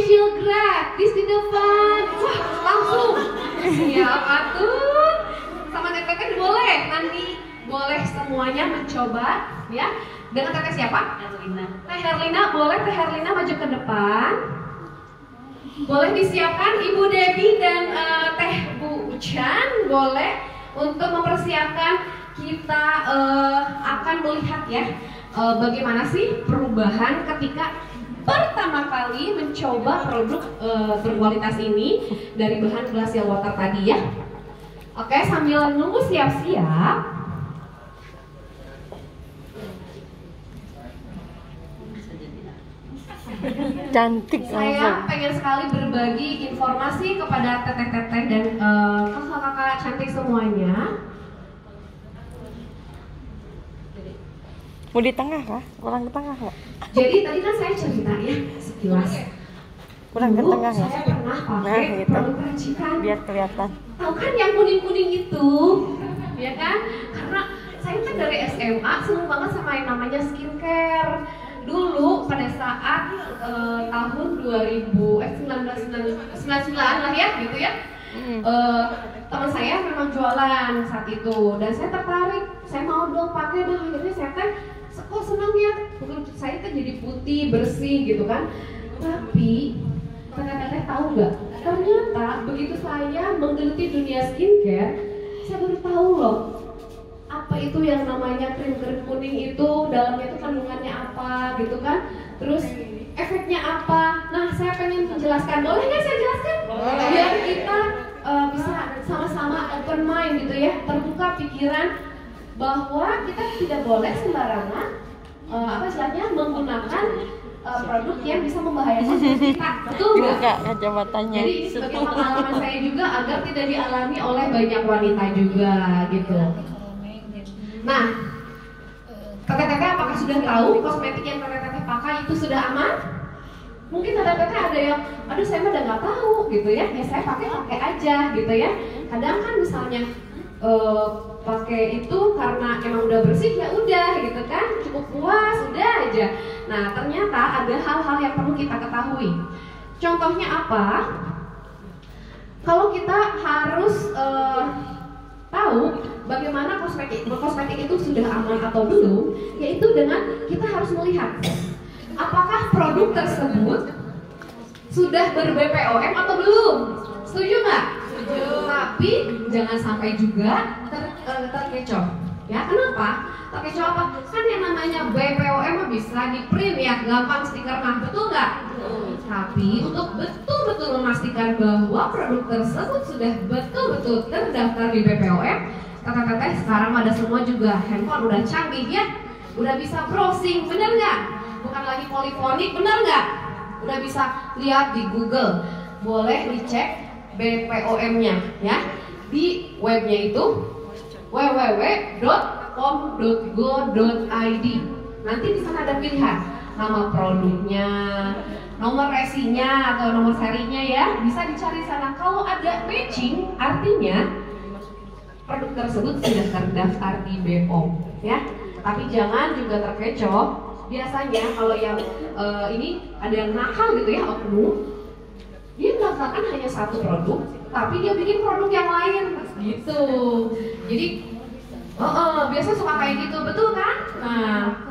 facial gratis di depan. Wah, langsung. Siapa tuh? Sama teteh boleh nanti, boleh semuanya mencoba ya. Dengan teteh siapa? Herlina. Teh Herlina, boleh Teh Herlina maju ke depan. Boleh disiapkan Ibu Debbie dan Teh Bu Ucan, boleh untuk mempersiapkan. Kita akan melihat ya bagaimana sih perubahan ketika pertama kali mencoba produk berkualitas ini dari bahan glacial water tadi ya. Oke, sambil nunggu siap-siap. Cantik. Saya pengen sekali berbagi informasi kepada teteh-teteh dan kakak-kakak cantik semuanya. Mau di tengah kah? Kurang ke tengah nggak? Jadi tadi kan saya cerita ya sekilas. Kurang ke tengah ya? Saya pernah pakai Nah, gitu. produk racikan. Biar kelihatan. Tahu kan yang kuning-kuning itu, ya kan? Karena saya kan dari SMA seneng banget sama yang namanya skincare. Dulu pada saat tahun 1999 lah ya, gitu ya. Teman saya memang jualan saat itu dan saya tertarik. Saya mau dong pakai, dan akhirnya saya kan kok senang ya, kulit saya kan jadi putih bersih gitu kan. Tapi teteh-teteh tahu nggak? Ternyata begitu saya menggeluti dunia skincare, saya baru tahu loh apa itu yang namanya krim-krim kuning itu, dalamnya itu kandungannya apa gitu kan. Terus efeknya apa? Nah, saya pengen menjelaskan, boleh nggak saya jelaskan? Biar kita bisa sama-sama open mind gitu ya, terbuka pikiran bahwa kita tidak boleh sembarangan apa istilahnya menggunakan produk yang bisa membahayakan kulit kita, betul nggak? Buka kacamatanya. Jadi ini sebagai pengalaman saya juga agar tidak dialami oleh banyak wanita juga gitu. Nah, teteh-teteh apakah sudah tahu kosmetik yang teteh-teteh pakai itu sudah aman? Mungkin teteh-teteh ada yang, aduh saya mah udah nggak tahu gitu ya. Ya saya pakai aja gitu ya. Kadang kan misalnya pakai itu karena emang udah bersih ya udah gitu kan, cukup puas udah aja. Nah ternyata ada hal-hal yang perlu kita ketahui. Contohnya apa? Kalau kita harus tahu bagaimana kosmetik itu sudah aman atau belum, yaitu dengan kita harus melihat apakah produk tersebut sudah ber-BPOM atau belum. Setuju nggak? Tapi jangan sampai juga terkecoh. Ya, kenapa? Terkecoh apa? Kan yang namanya BPOM bisa di print ya, gampang stiker mah, betul nggak? Tapi untuk betul-betul memastikan bahwa produk tersebut sudah betul-betul terdaftar di BPOM, teteh-teteh sekarang ada semua juga handphone udah canggih ya, udah bisa browsing, bener nggak? Bukan lagi polifonik, bener nggak? Udah bisa lihat di Google, boleh dicek BPOM-nya ya di webnya itu www.pom.go.id. Nanti di sana ada pilihan nama produknya, nomor resinya atau nomor serinya ya, bisa dicari sana. Kalau ada matching, artinya produk tersebut sudah terdaftar di BPOM ya. Tapi jangan juga terkecoh. Biasanya kalau yang ini ada yang nakal gitu ya, oknum, dia mendaftarkan hanya satu produk, tapi dia bikin produk yang lain gitu. Jadi biasa suka kayak gitu, betul kan? Nah,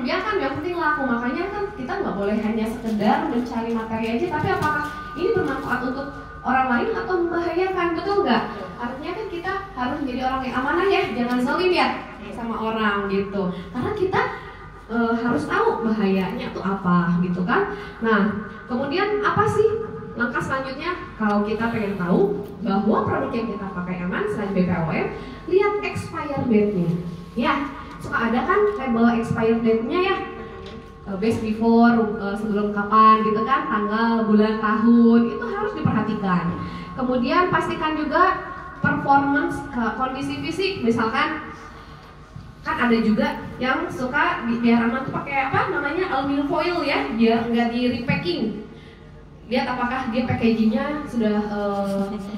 dia kan yang penting laku. Makanya kan kita nggak boleh hanya sekedar mencari materi aja, tapi apakah ini bermanfaat untuk orang lain atau membahayakan, betul nggak? Artinya kan kita harus menjadi orang yang amanah ya, jangan zalim ya sama orang gitu. Karena kita harus tahu bahayanya itu apa gitu kan. Nah, kemudian apa sih langkah selanjutnya kalau kita pengen tahu bahwa produk yang kita pakai aman selain BPOM? Lihat expired date-nya. Ya, suka ada kan label expired date-nya ya, best before, sebelum kapan gitu kan, tanggal, bulan, tahun, itu harus diperhatikan. Kemudian pastikan juga performance, kondisi fisik, misalkan kan ada juga yang suka biar aman tuh pakai apa namanya aluminium foil ya, dia nggak di repacking. Lihat apakah dia packagingnya sudah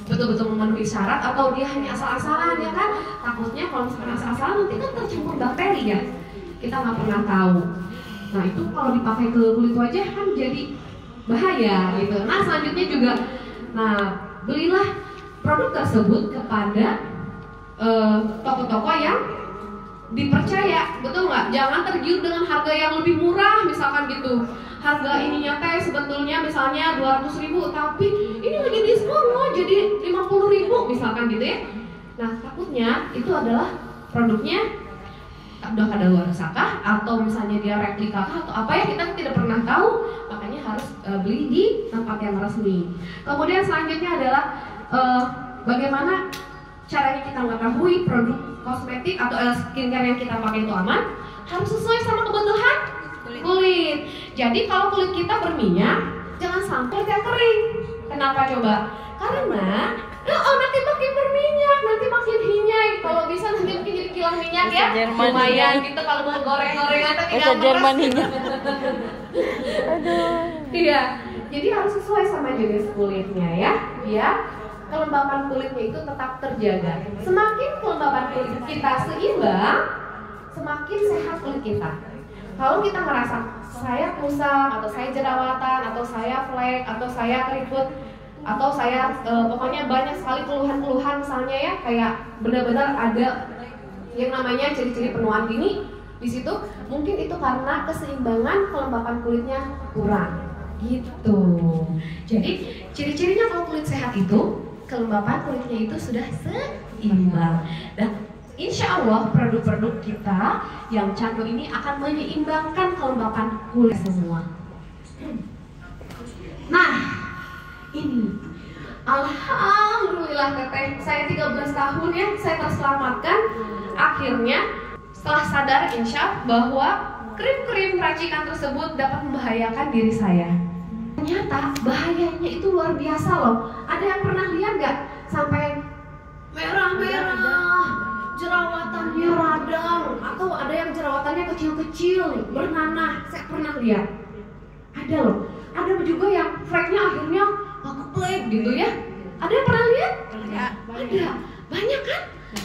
betul-betul memenuhi syarat atau dia hanya asal-asalan ya kan. Takutnya kalau misalkan asal-asalan nanti kan tercampur bakteri ya, kita nggak pernah tahu. Nah itu kalau dipakai ke kulit wajah kan jadi bahaya gitu. Nah selanjutnya juga, nah belilah produk tersebut kepada toko-toko yang dipercaya, betul nggak? Jangan tergiur dengan harga yang lebih murah misalkan gitu. Harga ininya teh sebetulnya misalnya 200.000, tapi ini lagi diskon loh jadi 50.000 misalkan gitu ya. Nah takutnya itu adalah produknya udah kadaluarsakah atau misalnya dia replika kah atau apa ya, kita tidak pernah tahu, makanya harus beli di tempat yang resmi. Kemudian selanjutnya adalah bagaimana caranya kita mengetahui produk kosmetik atau skincare yang kita pakai itu aman. Harus sesuai sama kebutuhan kulit. Jadi kalau kulit kita berminyak, jangan sampai dia kering. Kenapa coba? Karena nanti makin berminyak, nanti makin hinyai. Kalau bisa nanti mungkin jadi kilang minyak ya. Lumayan gitu kalau mau goreng-gorengan tapi nggak Jerman hinyai. Aduh. Iya. Jadi harus sesuai sama jenis kulitnya ya. Biar kelembapan kulitnya itu tetap terjaga. Semakin kelembapan kulit kita seimbang, semakin sehat kulit kita. Kalau kita merasa saya kusam atau saya jerawatan atau saya flek atau saya keriput atau saya pokoknya banyak sekali keluhan-keluhan misalnya ya, kayak benar-benar ada yang namanya ciri-ciri penuaan dini di situ, mungkin itu karena keseimbangan kelembapan kulitnya kurang gitu. Jadi ciri-cirinya kalau kulit sehat itu kelembapan kulitnya itu sudah seimbang, dan insya Allah produk-produk kita yang candu ini akan menyeimbangkan kelembapan kulit semua. Nah ini alhamdulillah teteh, saya 13 tahun ya saya terselamatkan akhirnya setelah sadar insya bahwa krim-krim racikan tersebut dapat membahayakan diri saya. Ternyata bahayanya itu luar biasa loh. Ada yang pernah lihat gak sampai merah-merah, jerawatannya radang, atau ada yang jerawatannya kecil-kecil bernanah? Saya pernah lihat. Ada loh. Ada juga yang fleknya akhirnya keplek gitu ya. Ada yang pernah lihat? Ada. Banyak kan?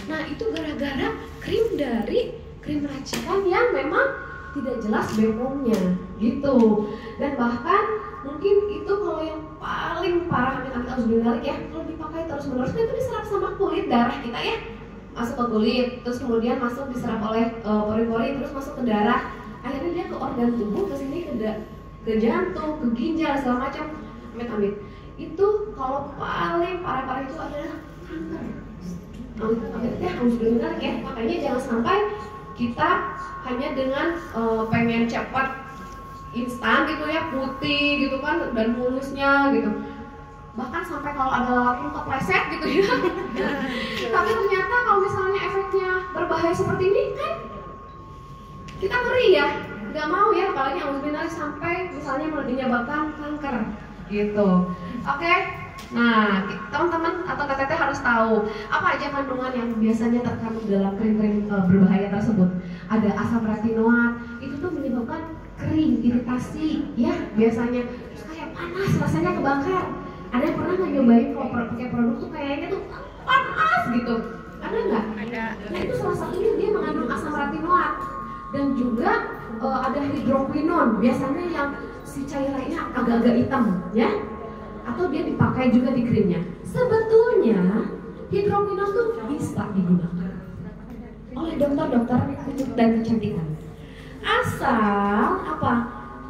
Nah itu gara-gara krim racikan yang memang tidak jelas BPOM-nya gitu. Dan bahkan mungkin itu kalau yang paling parah, amit-amit harus dibalik ya, kalau dipakai terus-menerus itu diserap sama kulit, darah kita ya, masuk ke kulit, terus kemudian masuk diserap oleh pori-pori, terus masuk ke darah, akhirnya dia ke organ tubuh, ke sini ke jantung, ke ginjal segala macam, amit-amit. Itu kalau paling parah-parah itu adalah kanker. Amit-amit harus dibalik ya, makanya jangan sampai kita hanya dengan pengen cepat instan gitu ya, putih gitu kan dan mulusnya gitu, bahkan sampai kalau ada lalaki kepleset gitu ya. Tapi ternyata kalau misalnya efeknya berbahaya seperti ini kan kita ngeri ya, nggak mau ya, apalagi yang sampai misalnya menyebabkan kanker gitu. Oke. Nah, teman-teman atau teteh harus tahu apa aja kandungan yang biasanya terkandung dalam krim-krim berbahaya tersebut. Ada asam retinoat, itu tuh menyebabkan kering, iritasi, ya biasanya. Terus kayak panas, rasanya kebakar. Ada yang pernah nggak nyobain kalau pakai produk tuh kayaknya tuh panas gitu? Ada nggak? Ada. Nah itu salah satunya dia mengandung asam retinoat dan juga ada hidroquinon. Biasanya yang si cairannya agak-agak hitam, ya. Atau dia dipakai juga di krimnya. Sebetulnya hidroquinon tuh bisa digunakan oleh dokter-dokter kulit dan kecantikan. Asal apa?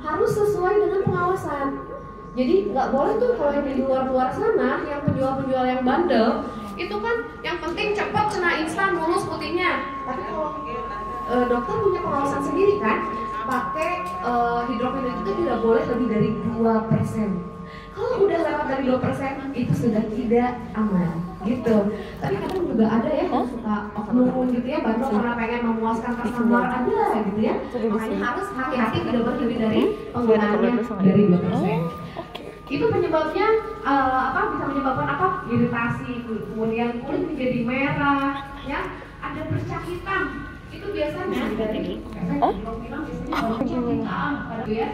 Harus sesuai dengan pengawasan. Jadi nggak boleh tuh kalau yang di luar sana, yang penjual-penjual yang bandel, itu kan yang penting cepat kena instan mulus putihnya. Tapi kalau dokter punya pengawasan sendiri kan, pakai hidroquinon itu tidak boleh lebih dari 2%. Kalau udah lewat dari 2% itu sudah tidak aman gitu. Tapi kadang juga ada ya yang suka oknum gitu ya, bandel karena pengen memuaskan customer, ada gitu ya. Makanya harus hati-hati, tidak boleh lebih dari penggunaannya dari 2%. Itu penyebabnya bisa menyebabkan apa? Iritasi, kemudian kulit menjadi merah, ya, ada bercak hitam. Itu biasanya dari biasanya hitam, ya.